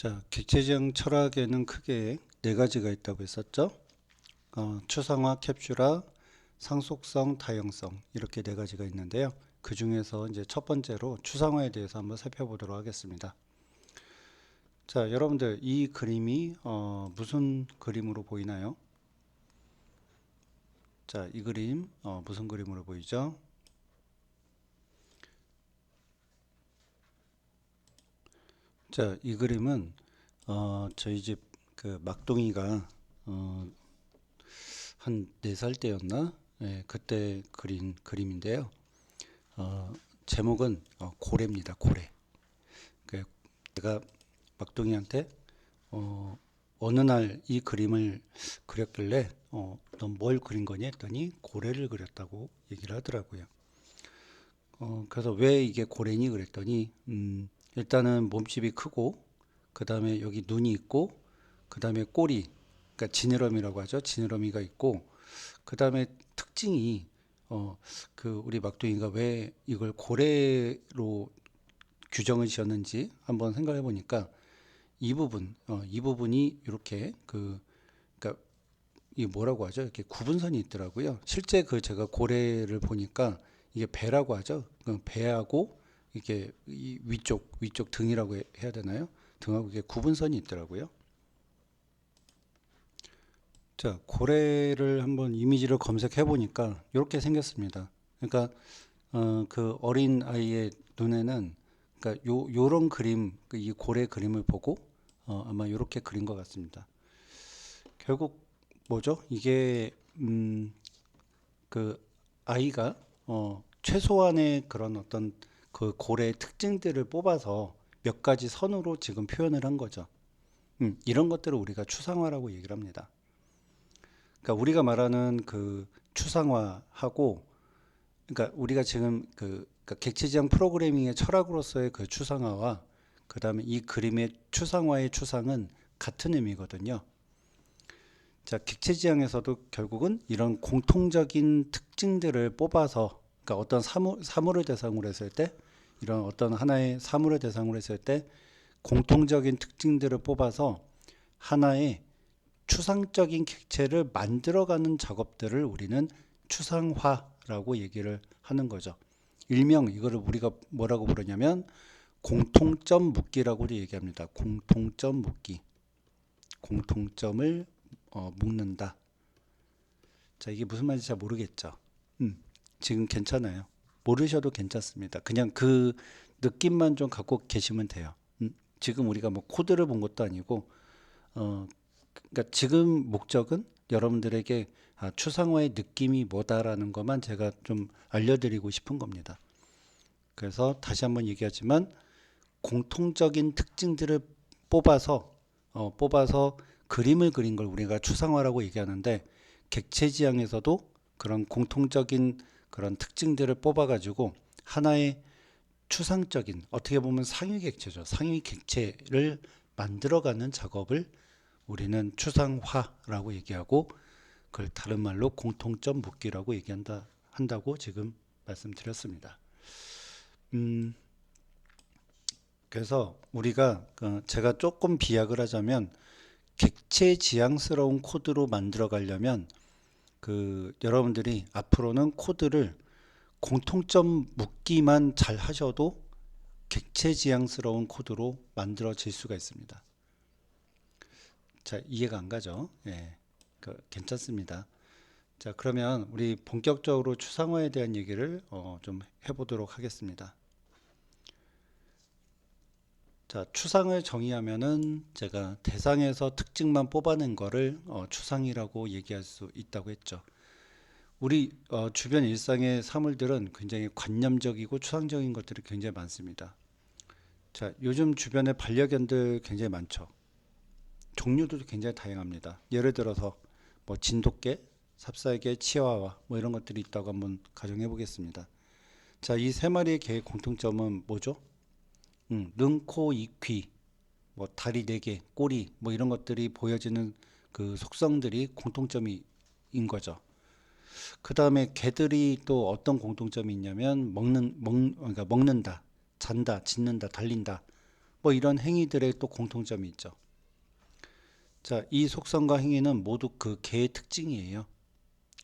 자, 객체지형 철학에는 크게 네 가지가 있다고 했었죠. 추상화, 캡슐화, 상속성, 다형성 이렇게 네 가지가 있는데요. 그 중에서 이제 첫 번째로 추상화에 대해서 한번 살펴보도록 하겠습니다. 자, 여러분들 이 그림이 무슨 그림으로 보이나요? 자, 이 그림 무슨 그림으로 보이죠? 자, 이 그림은 저희 집 그 막둥이가 어, 한 4살 때였나? 예, 그때 그린 그림인데요. 어, 제목은 고래입니다. 고래. 그 제가 막둥이한테 어, 어느 날 이 그림을 그렸길래 넌 뭘 그린 거니 했더니 고래를 그렸다고 얘기를 하더라고요. 그래서 왜 이게 고래니 그랬더니 일단은 몸집이 크고 그 다음에 여기 눈이 있고 그 다음에 꼬리, 그러니까 지느러미라고 하죠. 지느러미가 있고 그 다음에 특징이 어, 그 우리 막둥이가 왜 이걸 고래로 규정을 지었는지 한번 생각해 보니까 이 부분이 이렇게 그러니까 이 뭐라고 하죠? 이렇게 구분선이 있더라고요. 실제 그 제가 고래를 보니까 이게 배라고 하죠. 그 배하고 이게 이 위쪽 등이라고 해야 되나요? 등하고 이게 구분선이 있더라고요. 자, 고래를 한번 이미지를 검색해 보니까 이렇게 생겼습니다. 그러니까 그 어린 아이의 눈에는 그러니까 요런 그림, 이 고래 그림을 보고 아마 이렇게 그린 것 같습니다. 결국 뭐죠? 이게 그 아이가 최소한의 그런 어떤 그 고래의 특징들을 뽑아서 몇 가지 선으로 지금 표현을 한 거죠. 이런 것들을 우리가 추상화라고 얘기를 합니다. 그러니까 우리가 말하는 그 추상화하고 그러니까 우리가 지금 그러니까 객체지향 프로그래밍의 철학으로서의 그 추상화와 그다음에 이 그림의 추상화의 추상은 같은 의미거든요. 자, 객체지향에서도 결국은 이런 공통적인 특징들을 뽑아서 그러니까 어떤 사물을 대상으로 했을 때 이런 어떤 하나의 사물을 대상으로 했을 때 공통적인 특징들을 뽑아서 하나의 추상적인 객체를 만들어가는 작업들을 우리는 추상화라고 얘기를 하는 거죠. 일명 이거를 우리가 뭐라고 부르냐면 공통점 묶기라고도 얘기합니다. 공통점 묶기. 공통점을 묶는다. 자, 이게 무슨 말인지 잘 모르겠죠. 지금 괜찮아요. 모르셔도 괜찮습니다. 그냥 그 느낌만 좀 갖고 계시면 돼요. 지금 우리가 뭐 코드를 본 것도 아니고 어, 그러니까 지금 목적은 여러분들에게 추상화의 느낌이 뭐다라는 것만 제가 좀 알려드리고 싶은 겁니다. 그래서 다시 한번 얘기하지만 공통적인 특징들을 뽑아서 뽑아서 그림을 그린 걸 우리가 추상화라고 얘기하는데 객체지향에서도 그런 공통적인 그런 특징들을 뽑아가지고 하나의 추상적인 어떻게 보면 상위 객체죠. 상위 객체를 만들어가는 작업을 우리는 추상화라고 얘기하고 그걸 다른 말로 공통점 묶기라고 한다고 지금 말씀드렸습니다. 음, 그래서 우리가 제가 조금 비약을 하자면 객체 지향스러운 코드로 만들어 가려면 그 여러분들이 앞으로는 코드를 공통점 묶기만 잘 하셔도 객체 지향스러운 코드로 만들어질 수가 있습니다. 자, 이해가 안 가죠? 예, 괜찮습니다. 자, 그러면 우리 본격적으로 추상화에 대한 얘기를 좀 해보도록 하겠습니다. 자, 추상을 정의하면은 제가 대상에서 특징만 뽑아낸 거를 추상이라고 얘기할 수 있다고 했죠. 우리 주변 일상의 사물들은 굉장히 관념적이고 추상적인 것들이 굉장히 많습니다. 자, 요즘 주변에 반려견들 굉장히 많죠. 종류도 굉장히 다양합니다. 예를 들어서 뭐 진돗개, 삽살개, 치와와 뭐 이런 것들이 있다고 한번 가정해 보겠습니다. 자, 이 세 마리의 개의 공통점은 뭐죠? 눈, 코, 입, 귀, 뭐 다리 네 개, 꼬리 뭐 이런 것들이 보여지는 그 속성들이 공통점이 인 거죠. 그 다음에 개들이 또 어떤 공통점이 있냐면 그러니까 먹는다, 잔다, 짖는다, 달린다 뭐 이런 행위들의 또 공통점이 있죠. 자, 이 속성과 행위는 모두 그 개의 특징이에요.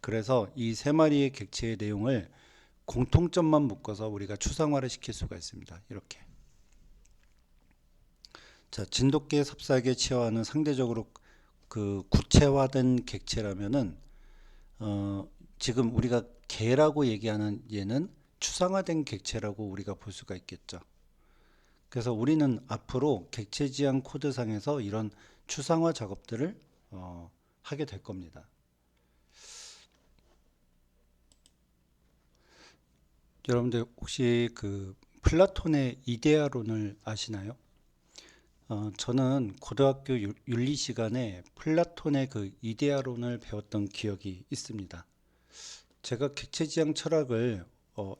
그래서 이 세 마리의 객체의 내용을 공통점만 묶어서 우리가 추상화를 시킬 수가 있습니다. 이렇게. 자, 진돗개, 삽살개, 치어와는 상대적으로 그 구체화된 객체라면은 어, 지금 우리가 개라고 얘기하는 얘는 추상화된 객체라고 우리가 볼 수가 있겠죠. 그래서 우리는 앞으로 객체 지향 코드상에서 이런 추상화 작업들을 하게 될 겁니다. 여러분들 혹시 그 플라톤의 이데아론을 아시나요? 저는 고등학교 윤리 시간에 플라톤의 그 이데아론을 배웠던 기억이 있습니다. 제가 객체지향 철학을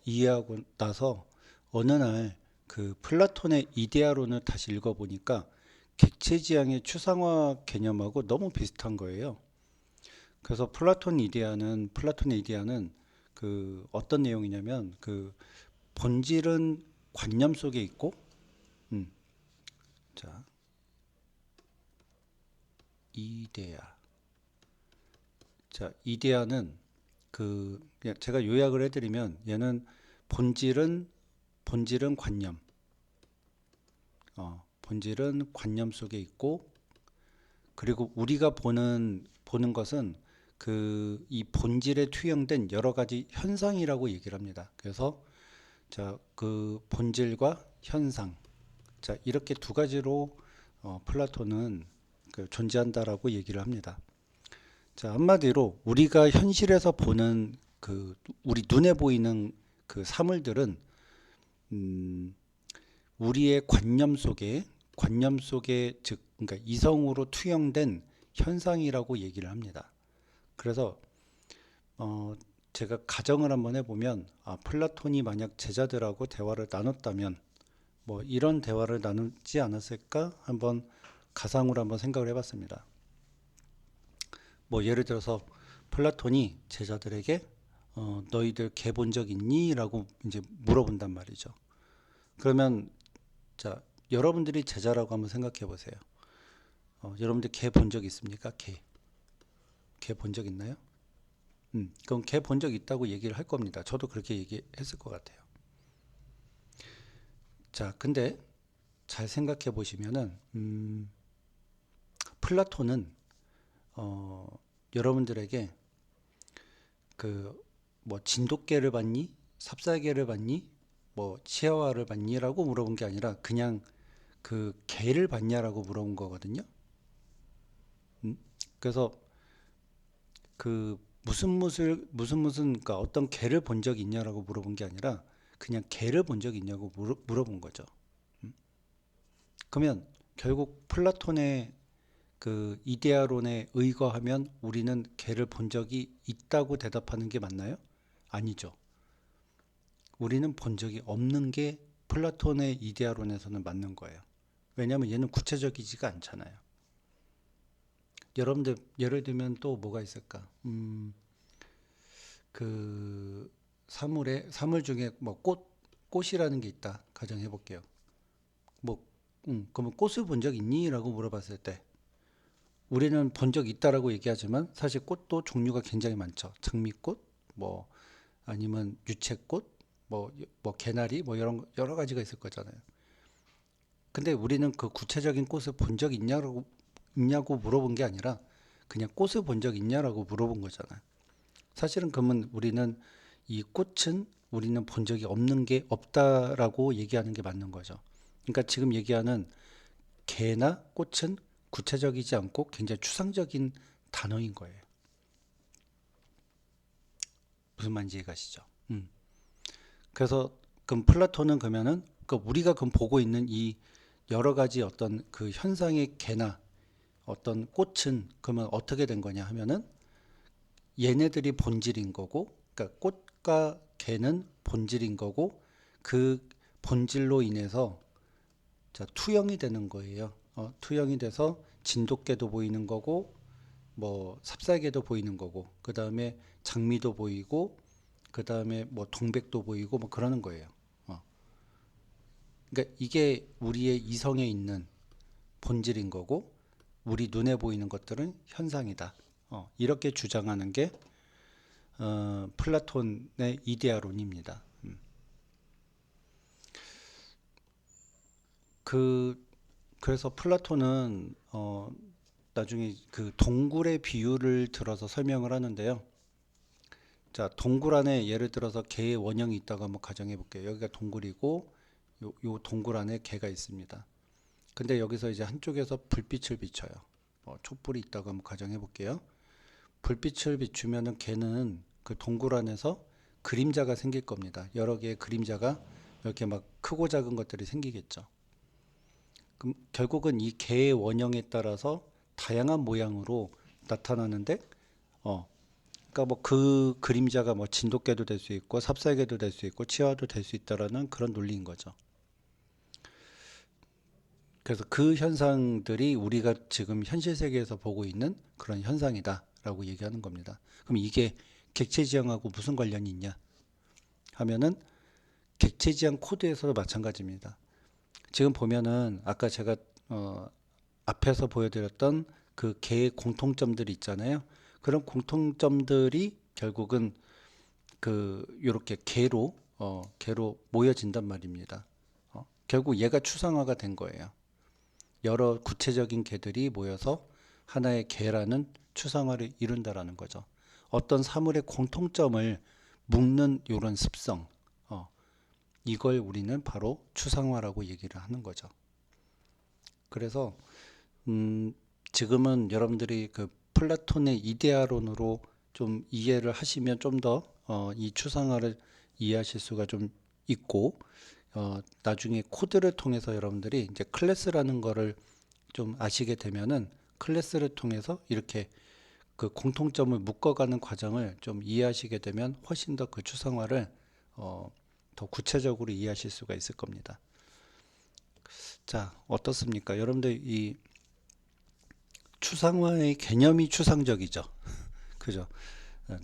이해하고 나서 어느 날 그 플라톤의 이데아론을 다시 읽어보니까 객체지향의 추상화 개념하고 너무 비슷한 거예요. 그래서 플라톤의 이데아는 그 어떤 내용이냐면 그 본질은 관념 속에 있고, 음, 자, 이데아. 자, 이데아는 그 그냥 제가 요약을 해드리면 얘는 본질은 관념, 본질은 관념 속에 있고 그리고 우리가 보는 것은 그 이 본질에 투영된 여러 가지 현상이라고 얘기를 합니다. 그래서 자, 그 본질과 현상, 자 이렇게 두 가지로 플라톤은 그 존재한다라고 얘기를 합니다. 자, 한마디로 우리가 현실에서 보는 그 우리 눈에 보이는 그 사물들은 음, 우리의 관념 속에 즉 그러니까 이성으로 투영된 현상이라고 얘기를 합니다. 그래서 어, 제가 가정을 한번 해보면 플라톤이 만약 제자들하고 대화를 나눴다면 뭐 이런 대화를 나누지 않았을까 한번 가상으로 한번 생각을 해봤습니다. 뭐 예를 들어서 플라톤이 제자들에게 너희들 개 본 적 있니? 라고 이제 물어본단 말이죠. 그러면 자, 여러분들이 제자라고 한번 생각해 보세요. 여러분들 개 본 적 있습니까? 개 본 적 있나요? 그럼 개 본 적 있다고 얘기를 할 겁니다. 저도 그렇게 얘기했을 것 같아요. 자, 근데 잘 생각해 보시면은 플라톤은 어, 여러분들에게 그 뭐 진돗개를 봤니? 삽살개를 봤니? 뭐 치아와를 봤니라고 물어본 게 아니라 그냥 그 개를 봤냐라고 물어본 거거든요. 음? 그래서 그 무슨 그러니까 어떤 개를 본 적 있냐라고 물어본 게 아니라 그냥 개를 본 적 있냐고 물어본 거죠. 그러면 결국 플라톤의 그 이데아론에 의거하면 우리는 개를 본 적이 있다고 대답하는 게 맞나요? 아니죠. 우리는 본 적이 없는 게 플라톤의 이데아론에서는 맞는 거예요. 왜냐하면 얘는 구체적이지가 않잖아요. 여러분들 예를 들면 또 뭐가 있을까? 그 사물 중에 뭐 꽃이라는 게 있다. 가정해 볼게요. 뭐 그러면 꽃을 본 적 있니?라고 물어봤을 때 우리는 본 적 있다라고 얘기하지만 사실 꽃도 종류가 굉장히 많죠. 장미꽃, 뭐 아니면 유채꽃, 뭐 개나리, 뭐 이런 여러 가지가 있을 거잖아요. 근데 우리는 그 구체적인 꽃을 본 적 있냐고 물어본 게 아니라 그냥 꽃을 본 적 있냐라고 물어본 거잖아요. 사실은 그러면 우리는 이 꽃은 우리는 본 적이 없는 게 없다라고 얘기하는 게 맞는 거죠. 그러니까 지금 얘기하는 개나 꽃은 구체적이지 않고 굉장히 추상적인 단어인 거예요. 무슨 말인지 이해가시죠? 그래서 그럼 플라톤은 그러면은 그 우리가 그럼 보고 있는 이 여러 가지 어떤 그 현상의 개나 어떤 꽃은 그러면 어떻게 된 거냐 하면은 얘네들이 본질인 거고, 그러니까 꽃과 개는 본질인 거고 그 본질로 인해서 자, 투영이 되는 거예요. 투영이 돼서 진돗개도 보이는 거고, 뭐 삽살개도 보이는 거고, 그 다음에 장미도 보이고, 그 다음에 뭐 동백도 보이고, 뭐 그러는 거예요. 어. 그러니까 이게 우리의 이성에 있는 본질인 거고 우리 눈에 보이는 것들은 현상이다. 이렇게 주장하는 게 플라톤의 이데아론입니다. 그 그래서 플라톤은 나중에 그 동굴의 비유를 들어서 설명을 하는데요. 자, 동굴 안에 예를 들어서 개의 원형이 있다고 한번 가정해 볼게요. 여기가 동굴이고 요 동굴 안에 개가 있습니다. 근데 여기서 이제 한쪽에서 불빛을 비춰요. 촛불이 있다고 한번 가정해 볼게요. 불빛을 비추면은 개는 그 동굴 안에서 그림자가 생길 겁니다. 여러 개의 그림자가 이렇게 막 크고 작은 것들이 생기겠죠. 그럼 결국은 이 개의 원형에 따라서 다양한 모양으로 나타나는데, 그러니까 뭐 그 그림자가 뭐 진돗개도 될 수 있고 삽살개도 될 수 있고 치와도 될 수 있다라는 그런 논리인 거죠. 그래서 그 현상들이 우리가 지금 현실 세계에서 보고 있는 그런 현상이다라고 얘기하는 겁니다. 그럼 이게 객체지향하고 무슨 관련이 있냐 하면은 객체지향 코드에서도 마찬가지입니다. 지금 보면은 아까 제가 앞에서 보여드렸던 그 개의 공통점들이 있잖아요. 그런 공통점들이 결국은 그 요렇게 개로 모여진단 말입니다. 결국 얘가 추상화가 된 거예요. 여러 구체적인 개들이 모여서 하나의 개라는 추상화를 이룬다라는 거죠. 어떤 사물의 공통점을 묶는 이런 습성, 이걸 우리는 바로 추상화라고 얘기를 하는 거죠. 그래서 지금은 여러분들이 그 플라톤의 이데아론으로 좀 이해를 하시면 좀 더 이 추상화를 이해하실 수가 좀 있고 나중에 코드를 통해서 여러분들이 이제 클래스라는 거를 좀 아시게 되면은 클래스를 통해서 이렇게 그 공통점을 묶어가는 과정을 좀 이해하시게 되면 훨씬 더 그 추상화를 더 구체적으로 이해하실 수가 있을 겁니다. 자, 어떻습니까? 여러분들 이 추상화의 개념이 추상적이죠. 그죠?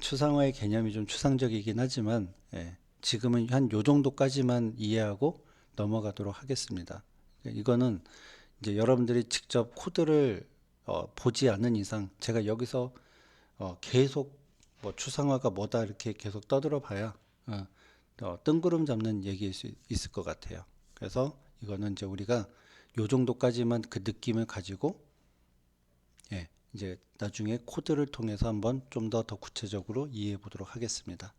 추상화의 개념이 좀 추상적이긴 하지만 지금은 한 요 정도까지만 이해하고 넘어가도록 하겠습니다. 이거는 이제 여러분들이 직접 코드를 보지 않는 이상 제가 여기서 계속 뭐 추상화가 뭐다 이렇게 계속 떠들어 봐야 뜬구름 잡는 얘기일 수 있을 것 같아요. 그래서 이거는 이제 우리가 요 정도까지만 그 느낌을 가지고 이제 나중에 코드를 통해서 한번 좀 더 구체적으로 이해해 보도록 하겠습니다.